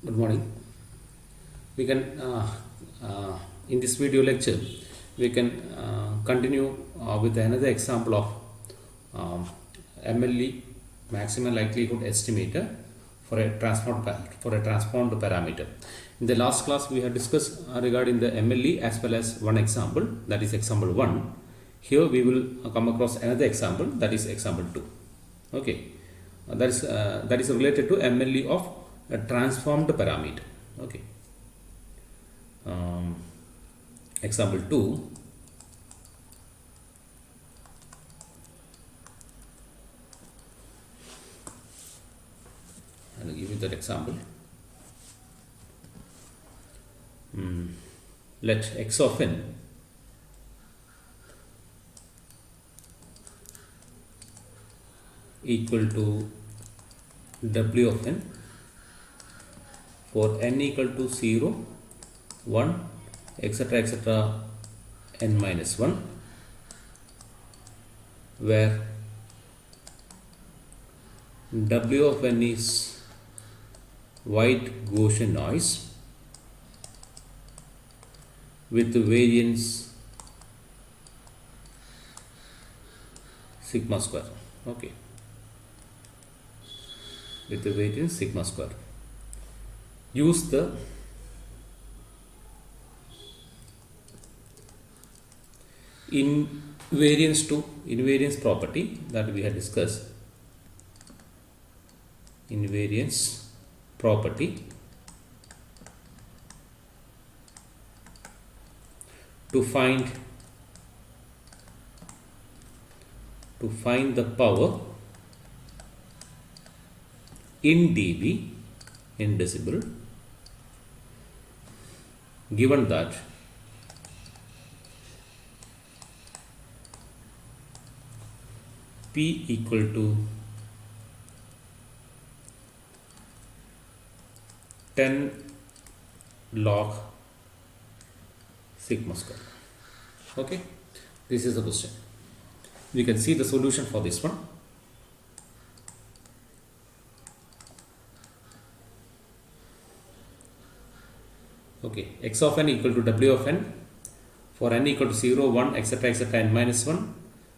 Good morning. We can in this video lecture we can continue with another example of MLE, maximum likelihood estimator, for a transformed parameter. In the last class we have discussed regarding the MLE as well as one example, that is example 1. Here we will come across another example, that is example 2. Okay, that is related to MLE of a transformed parameter. Okay, example 2. I will give you that example. Let x of n equal to w of n for n equal to 0, 1, etc. n minus 1, where w of n is white Gaussian noise with the variance sigma square. Okay, with the variance sigma square. Use the invariance property that we had discussed. Invariance property to find the power in dB, in decibel, given that P equal to 10 log sigma square. Okay, this is the question. We can see the solution for this one. Okay, x of n equal to w of n for n equal to 0, 1, etc. n minus 1,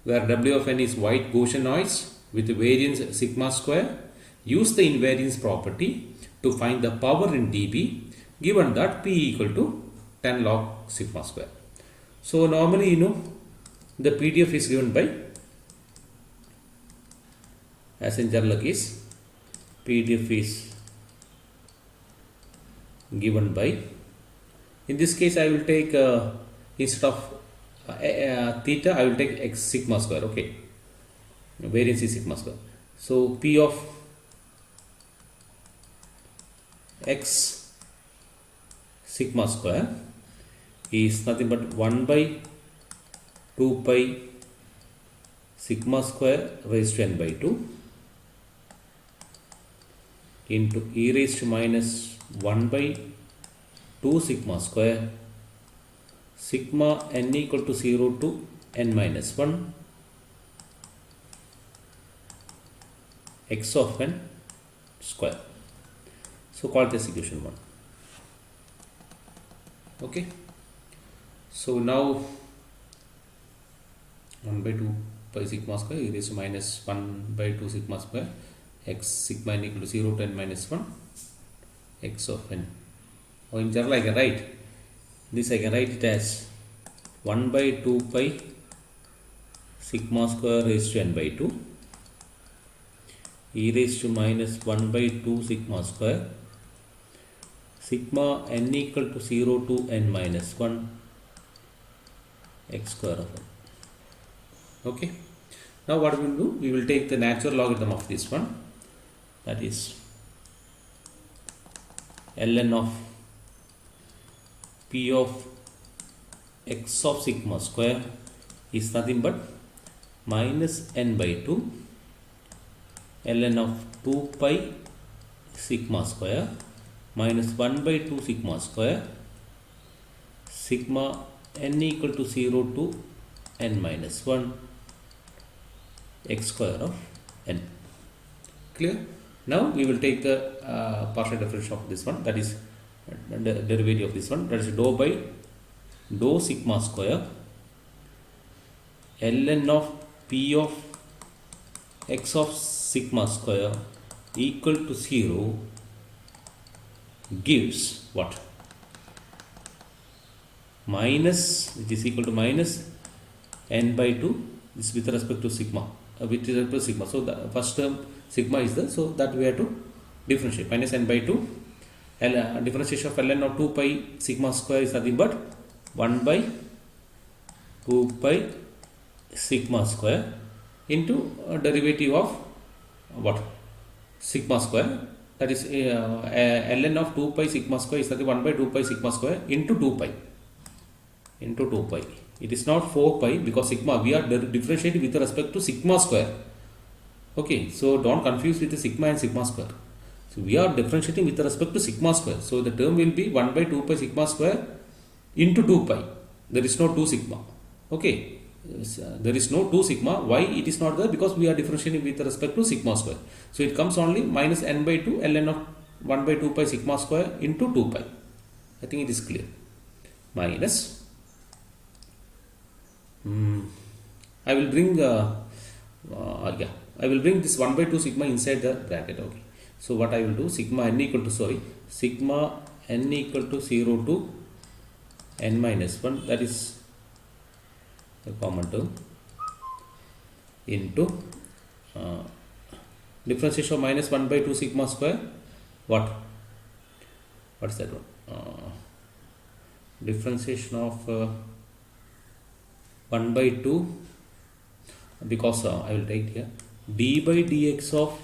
where w of n is white Gaussian noise with variance sigma square. Use the invariance property to find the power in dB, given that P equal to 10 log sigma square. So normally the PDF is given by, as in general case, PDF is given by, in this case I will take instead of theta I will take x sigma square. Okay, variance is sigma square. So P of x sigma square is nothing but 1 by 2 pi sigma square raised to n by 2 into e raised to minus 1 by 2 sigma square sigma n equal to 0 to n minus 1 x of n square. So call it as equation 1. Okay, so now 1 by 2 pi sigma square e raised to minus 1 by 2 sigma square x sigma n equal to 0 to n minus 1 x of n. Or in general I can write this, I can write it as 1 by 2 pi sigma square raised to n by 2 e raised to minus 1 by 2 sigma square sigma n equal to 0 to n minus 1 x square of n. Okay, now what we will do, we will take the natural logarithm of this one, that is ln of P of x of sigma square is nothing but minus n by 2 ln of 2 pi sigma square minus 1 by 2 sigma square sigma n equal to 0 to n minus 1 x square of n. Clear? Now we will take the partial differential of this one, that is the derivative of this one, that is dou by dou sigma square ln of p of x of sigma square equal to 0 gives what? Minus, which is equal to minus n by 2, this with respect to sigma, with respect to sigma. So the first term sigma is there, so that we have to differentiate. Minus n by 2, differentiation of ln of 2 pi sigma square is nothing but 1 by 2 pi sigma square into derivative of what? Sigma square, that is ln of 2 pi sigma square is nothing 1 by 2 pi sigma square into 2 pi. It is not 4 pi because sigma, we are differentiating with respect to sigma square. Okay, so don't confuse with the sigma and sigma square. So we are differentiating with respect to sigma square. So the term will be 1 by 2 pi sigma square into 2 pi. There is no 2 sigma. Okay, there is no 2 sigma. Why it is not there? Because we are differentiating with respect to sigma square. So it comes only minus n by 2 ln of 1 by 2 pi sigma square into 2 pi. I think it is clear. Minus I will bring I will bring this 1 by 2 sigma inside the bracket. Okay, so what I will do, sigma n equal to sigma n equal to 0 to n minus 1, that is the common term, into differentiation of minus 1 by 2 sigma square, what is that one? Differentiation of 1 by 2, because I will take here d by dx of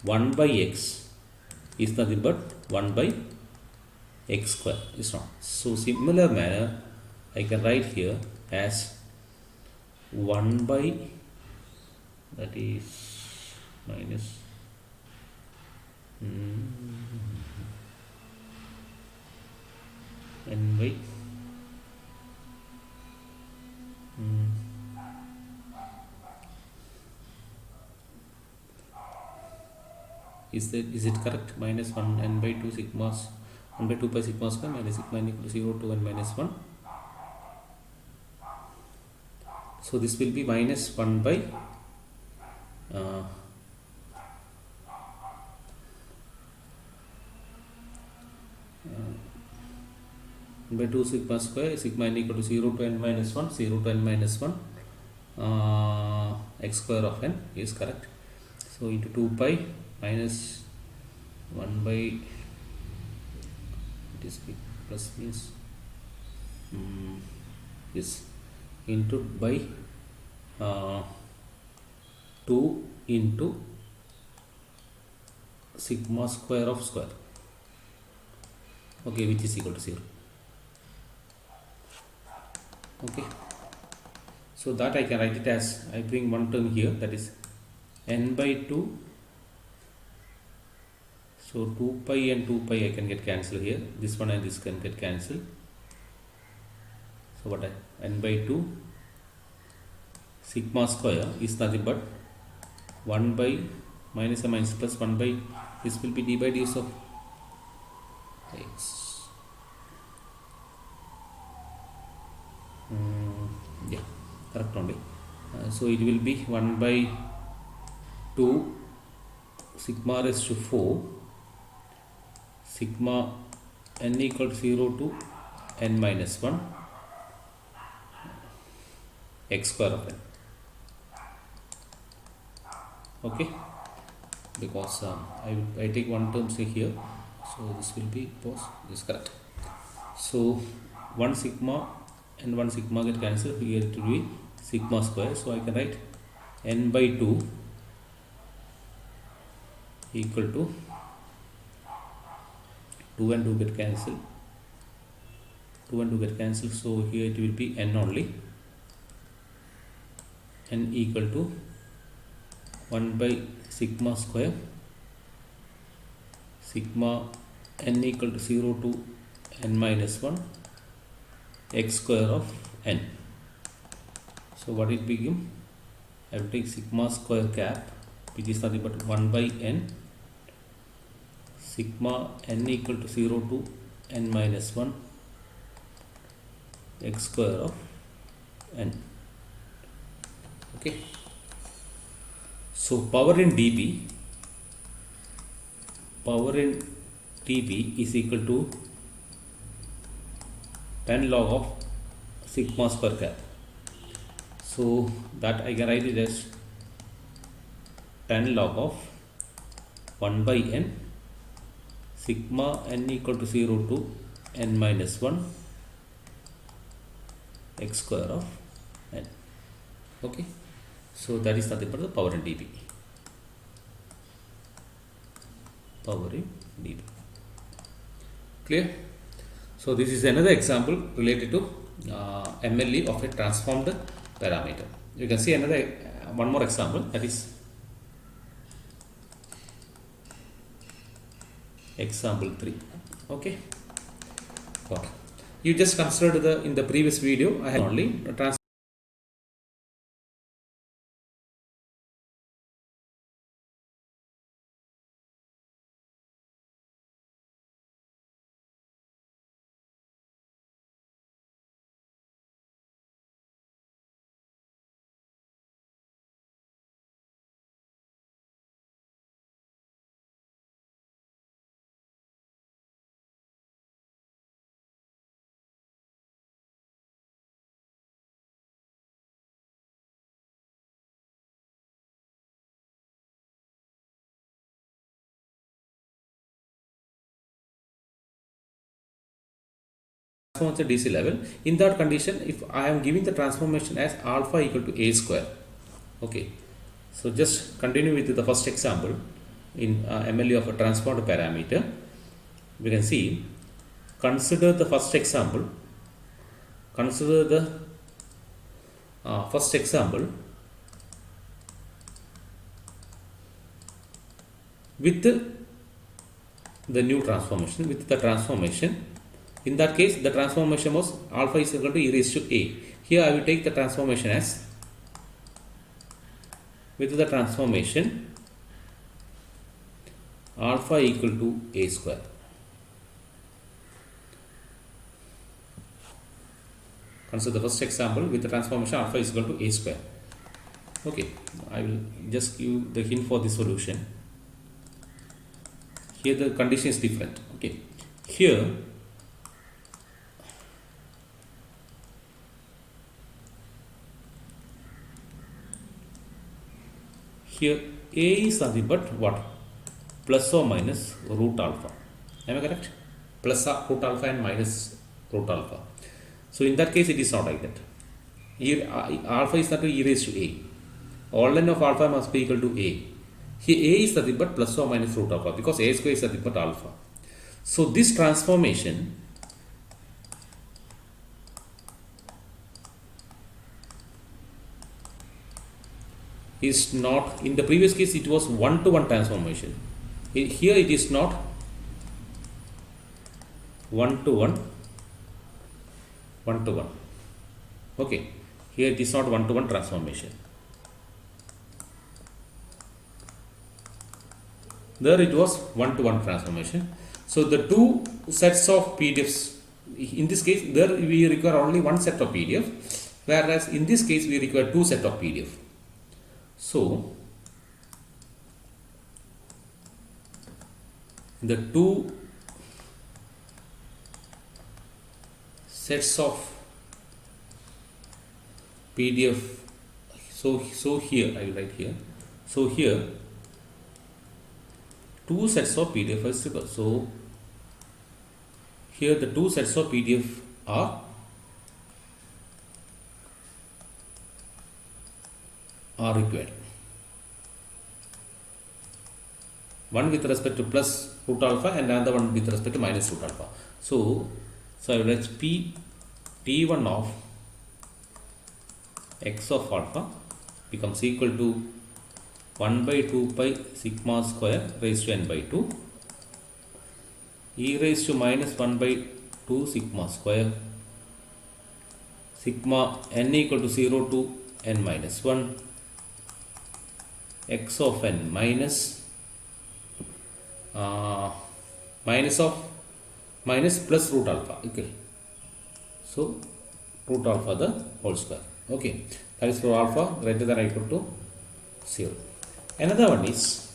1 by x is nothing but 1 by x square, is not. So similar manner I can write here as 1 by, that is minus n by is it correct? Minus 1 n by 2 sigmas 1 by 2 pi sigma square minus sigma n equal to 0 to n minus 1. So this will be minus 1 by by 2 sigma square, sigma n equal to 0 to n minus 1, 0 to n minus 1, x square of n is correct. So into 2 pi minus 1 by, it is plus means this, into by 2 into sigma square of square, okay, which is equal to 0. Okay, so that I can write it as, I bring one term here, that is n by 2. So 2 pi and 2 pi I can get cancelled here, this one and this can get cancelled. So what n by 2 sigma square is nothing but 1 by minus a minus plus 1 by, this will be d by dx of x. Yeah, correct only. So it will be 1 by 2 sigma raised to 4 sigma n equal to 0 to n minus 1 x square of n. Okay, because I take one term say here, so this will be this correct. So 1 sigma and 1 sigma get cancelled, here it will be sigma square. So I can write n by 2 equal to 2 and 2 get cancelled, 2 and 2 get cancelled, so here it will be n only, n equal to 1 by sigma square sigma n equal to 0 to n minus 1 x square of n. So what it become? I will take sigma square cap which is nothing but 1 by n sigma n equal to 0 to n minus 1 x square of n. Okay, so power in dB is equal to 10 log of sigma square cap. So that I can write it as 10 log of 1 by n sigma n equal to 0 to n minus 1 x square of n. Okay, so that is nothing but the power in dB. Power in dB. Clear? So this is another example related to MLE of a transformed parameter. You can see another one more example, that is example 3. Okay, got it. You just considered in the previous video I had only transform at DC level. In that condition, if I am giving the transformation as alpha equal to a square. Okay, so just continue with the first example in MLE of a transformed parameter. We can see, consider the first example. Consider the first example with the new transformation, with the transformation. In that case, the transformation was alpha is equal to e raised to a. Here I will take the transformation as, with the transformation alpha equal to a square. Consider the first example with the transformation alpha is equal to a square. Okay, I will just give the hint for the solution. Here the condition is different. Okay, here a is nothing but what? Plus or minus root alpha. Am I correct? Plus root alpha and minus root alpha. So in that case it is not like that. Here alpha is not to e raised to a. All n of alpha must be equal to a. Here a is nothing but plus or minus root alpha, because a square is nothing but alpha. So this transformation is not, in the previous case it was one-to-one transformation. Here it is not one-to-one. Okay, here it is not one-to-one transformation. There it was one-to-one transformation. So the two sets of PDFs, in this case there we require only one set of PDF, whereas in this case we require two set of PDF. So the two sets of PDF, so here I will write here. So here two sets of PDF is required. So here the two sets of PDF are required. One with respect to plus root alpha and another one with respect to minus root alpha. So I will write T1 of x of alpha becomes equal to 1 by 2 pi sigma square raised to n by 2 e raised to minus 1 by 2 sigma square sigma n equal to 0 to n minus 1 x of n minus minus of minus plus root alpha. Okay, so root alpha the whole square. Okay, that is for alpha greater than or equal to 0. Another one is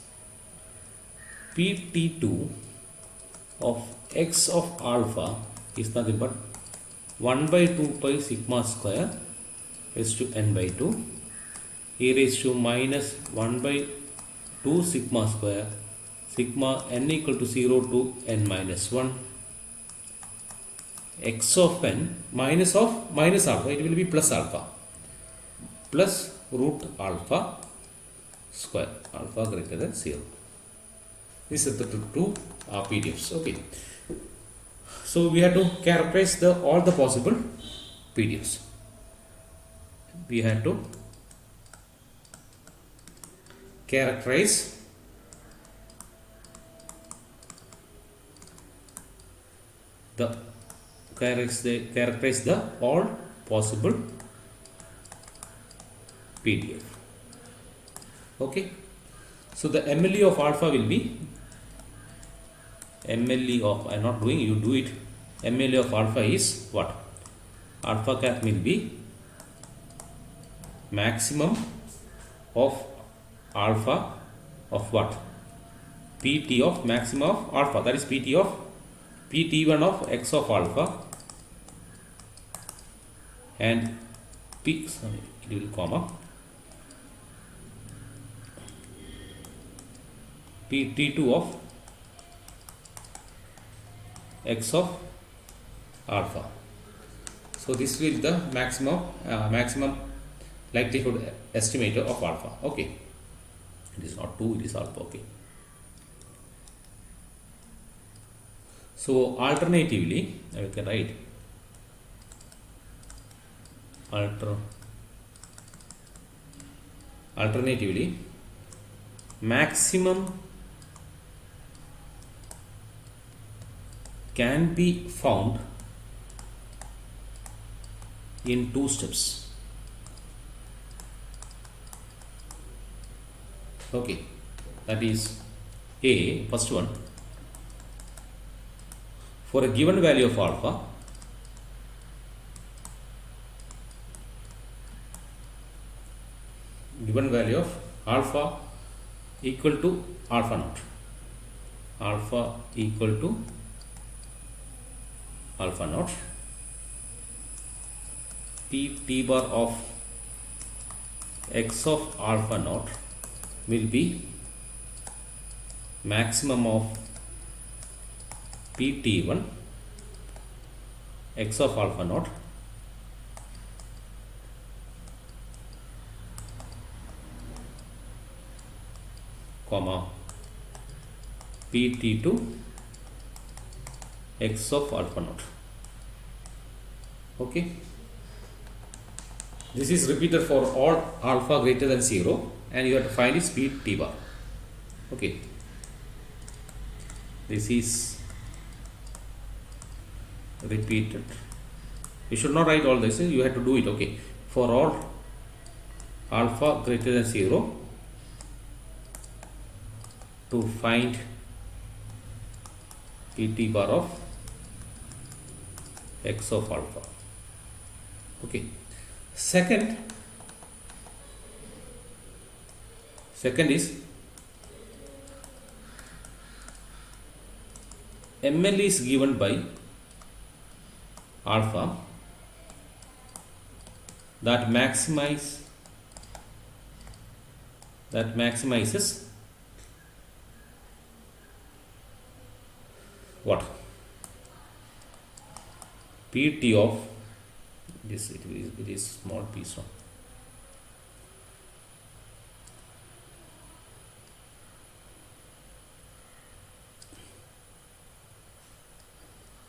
pt2 of x of alpha is nothing but 1 by 2 pi sigma square raised to n by 2 e raised to minus 1 by 2 sigma square sigma n equal to 0 to n minus 1 x of n minus of minus alpha, it will be plus alpha plus root alpha square, alpha greater than 0. These are the two PDFs. Okay, so we have to characterize all the possible PDFs. We have to characterize the all possible PDF. Okay, so the MLE of alpha will be MLE of, I am not doing, you do it. MLE of alpha is what? Alpha cap will be maximum of alpha of what? PT of maximum of alpha, that is PT of PT1 of x of alpha and P, sorry, it will comma PT2 of x of alpha. So this will be the maximum likelihood estimator of alpha. Okay, it is not 2, it is alpha. Okay, so alternatively I can write alternatively maximum can be found in 2 steps. Okay, that is A, first one, for a given value of alpha, given value of alpha equal to alpha naught, alpha equal to alpha naught, T bar of x of alpha naught will be maximum of PT1 x of alpha naught comma PT2 x of alpha naught. Okay, this is repeated for all alpha greater than 0 and you have to find its speed t bar. Okay, this is repeated. You should not write all this, you have to do it. Okay, for all alpha greater than 0 to find PT bar of x of alpha. Okay, second is ML is given by alpha that maximizes what? PT of this, it is small piece of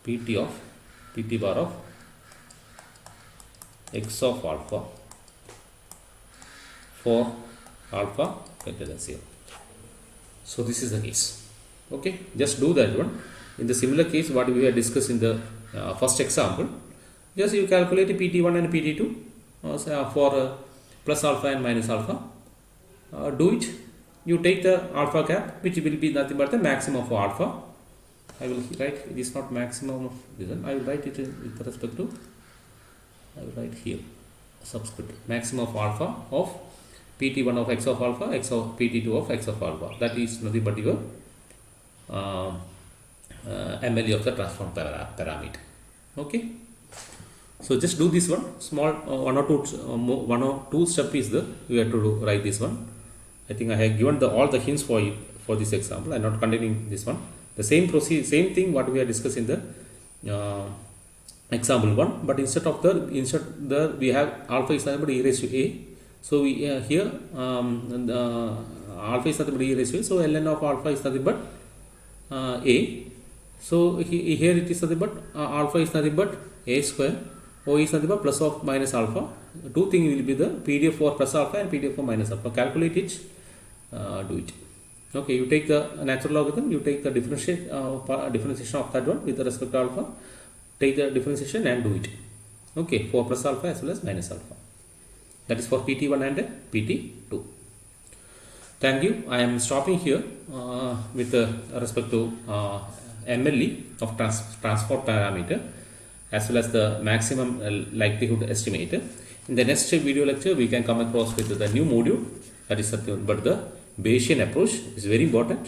PT of PT bar of x of alpha for alpha greater than 0. So this is the case. Okay, just do that one. In the similar case what we have discussed in the first example, just you calculate PT1 and PT2 for plus alpha and minus alpha, do it you take the alpha cap, which will be nothing but the maximum of alpha. I will write, it is not maximum of this one, I will write it with respect to, I will write here subscript maximum of alpha of pt1 of x of alpha, x of pt2 of x of alpha. That is nothing but your MLE of the transform parameter. Okay. So just do this one small one or two step is the you have to write this one. I think I have given all the hints for you for this example. I am not continuing this one. The same procedure, same thing what we are discussing in the example 1, but instead the we have alpha is nothing but e raised to a. So we here alpha is nothing but e raised to a. So ln of alpha is nothing but a. So here it is nothing but alpha is nothing but a square. O is nothing but plus of minus alpha. Two things will be the PDF for plus alpha and PDF for minus alpha. Calculate it, do it. Okay, you take the natural logarithm, you take the differentiation of that one with respect to alpha, take the differentiation and do it. Okay, for plus alpha as well as minus alpha. That is for PT1 and PT2. Thank you. I am stopping here with respect to MLE of transform parameter as well as the maximum likelihood estimator. In the next video lecture, we can come across with the new module, that is but the Bayesian approach is very important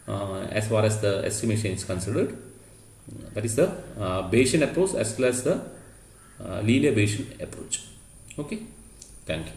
as far as the estimation is considered. That is the Bayesian approach as well as the linear Bayesian approach. Okay, thank you.